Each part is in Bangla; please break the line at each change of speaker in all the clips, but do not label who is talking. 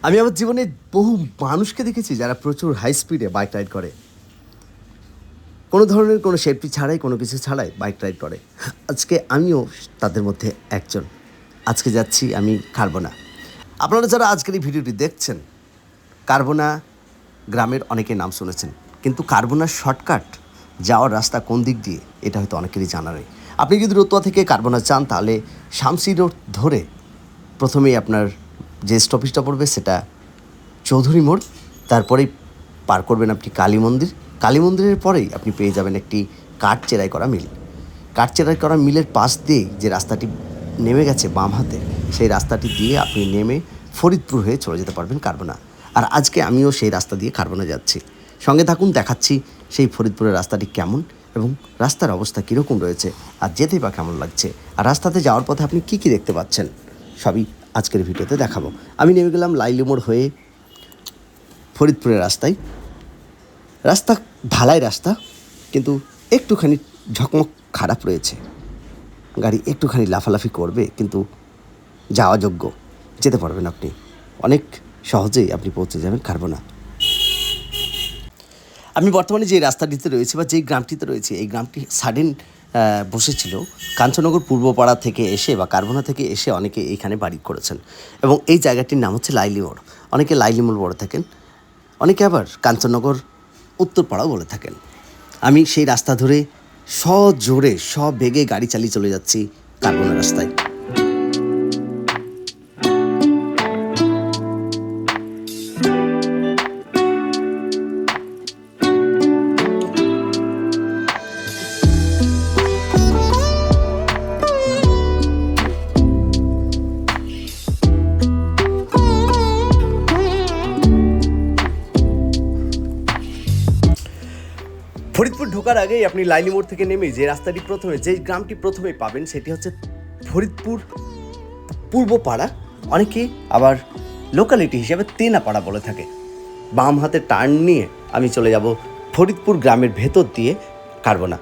আমি আমার জীবনে বহু মানুষকে দেখেছি যারা প্রচুর হাই স্পিডে বাইক রাইড করে, কোনো ধরনের কোনো সেফটি ছাড়াই, কোনো কিছু ছাড়াই বাইক রাইড করে। আজকে আমিও তাদের মধ্যে একজন। আজকে যাচ্ছি আমি কারবোনা। আপনারা যারা আজকের এই ভিডিওটি দেখছেন, কারবোনা গ্রামের অনেকে নাম শুনেছেন, কিন্তু কারবোনার শর্টকাট যাওয়ার রাস্তা কোন দিক দিয়ে এটা হয়তো অনেকেরই জানা নেই। আপনি যদি রতুয়া থেকে কারবোনা চান তাহলে শামসি রোড ধরে প্রথমেই আপনার যে স্টপেজটা পড়বে সেটা চৌধুরী মোড়, তারপরেই পার করবেন আপনি কালী মন্দির। কালী মন্দিরের পরেই আপনি পেয়ে যাবেন একটি কাঠ চেরাই করা মিল। কাঠ চেরাই করা মিলের পাশ দিয়েই যে রাস্তাটি নেমে গেছে বাম হাতে, সেই রাস্তাটি দিয়ে আপনি নেমে ফরিদপুর হয়ে চলে যেতে পারবেন কারবোনা। আর আজকে আমিও সেই রাস্তা দিয়ে কারবোনা যাচ্ছি। সঙ্গে থাকুন, দেখাচ্ছি সেই ফরিদপুরের রাস্তাটি কেমন এবং রাস্তার অবস্থা কীরকম রয়েছে, আর যেতেই বা কেমন লাগছে, আর রাস্তাতে যাওয়ার পথে আপনি কী কী দেখতে পাচ্ছেন সবই আজকের ভিডিওতে দেখাবো। আমি নেমে গেলাম লাইলি মোড় হয়ে ফরিদপুরের রাস্তায়। রাস্তা ঢালাই রাস্তা, কিন্তু একটুখানি ঝকমক খারাপ রয়েছে। গাড়ি একটুখানি লাফালাফি করবে, কিন্তু যাওয়া যোগ্য, যেতে পারবেন আপনি অনেক সহজেই। আপনি পৌঁছে যাবেন কারবোনা। আমি বর্তমানে যে রাস্তাটিতে রয়েছে বা যেই গ্রামটিতে রয়েছে, এই গ্রামটি সাডেন বসেছিল কাঞ্চননগর পূর্বপাড়া থেকে এসে বা কারবোনা থেকে এসে অনেকে এইখানে বাড়ি করেছেন, এবং এই জায়গাটির নাম হচ্ছে লাইলি মোড়। অনেকে লাইলি মোড় বলে থাকেন, অনেকে আবার কাঞ্চননগর উত্তরপাড়াও বলে থাকেন। আমি সেই রাস্তা ধরে সজোরে সবেগে গাড়ি চালিয়ে চলে যাচ্ছি কারবোনা রাস্তায়। ফরিদপুর ঢোকার আগেই আপনি লাইলি মোড় থেকে নেমে যে রাস্তাটি প্রথমে, যে গ্রামটি প্রথমে পাবেন সেটি হচ্ছে ফরিদপুর পূর্বপাড়া। অনেকে আবার লোকালিটি হিসাবে তেনাপাড়া বলে থাকে। বাম হাতে টার্ন নিয়ে আমি চলে যাব ফরিদপুর গ্রামের ভেতর দিয়ে কারবোনা।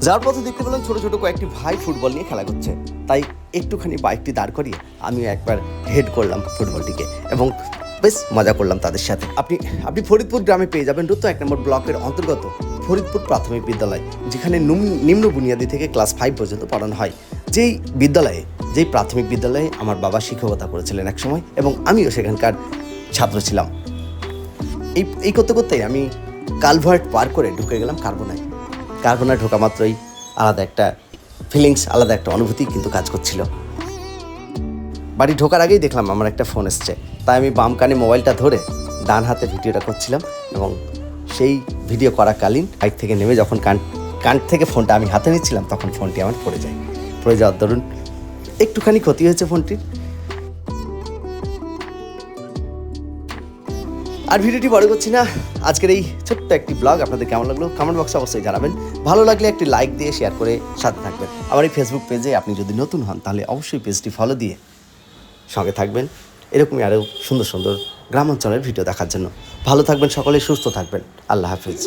যাওয়ার পথে দেখতে পেলাম ছোটো ছোটো কয়েকটি ভাই ফুটবল নিয়ে খেলা করছে, তাই একটুখানি বাইকটি দাঁড় করিয়ে আমিও একবার হেড করলাম ফুটবলটিকে এবং বেশ মজা করলাম তাদের সাথে। আপনি ফরিদপুর গ্রামে পেয়ে যাবেন রুতো 1 নম্বর ব্লকের অন্তর্গত ফরিদপুর প্রাথমিক বিদ্যালয়, যেখানে নিম্ন বুনিয়াদী থেকে ক্লাস 5 পর্যন্ত পড়ানো হয়। যেই প্রাথমিক বিদ্যালয়ে আমার বাবা শিক্ষকতা করেছিলেন এক সময়, এবং আমিও সেখানকার ছাত্র ছিলাম। এই করতে করতেই আমি কালভার্ট পার করে ঢুকে গেলাম কারবোনায়। কারবোনায় ঢোকা মাত্রই আলাদা একটা ফিলিংস, আলাদা একটা অনুভূতি কিন্তু কাজ করছিল। বাড়ি ঢোকার আগেই দেখলাম আমার একটা ফোন এসছে, তাই আমি বাম কানে মোবাইলটা ধরে ডান হাতে ভিডিওটা করছিলাম, এবং সেই ভিডিও করাকালীন বাইক থেকে নেমে যখন কান থেকে ফোনটা আমি হাতে নিচ্ছিলাম, তখন ফোনটি আমার পড়ে যাওয়ার দরুন একটুখানি ক্ষতি হয়েছে ফোনটির। আর ভিডিওটি বড় করছি না, আজকের এই ছোট্ট একটি ব্লগ আপনাদের কেমন লাগলো কমেন্ট বক্সে অবশ্যই জানাবেন। ভালো লাগলে একটি লাইক দিয়ে শেয়ার করে সাথে থাকবেন। আমার এই ফেসবুক পেজে আপনি যদি নতুন হন তাহলে অবশ্যই পেজটি ফলো দিয়ে সঙ্গে থাকবেন, এরকমই আরও সুন্দর সুন্দর গ্রামাঞ্চলের ভিডিও দেখার জন্য। ভালো থাকবেন সকলে, সুস্থ থাকবেন। আল্লাহ হাফিজ।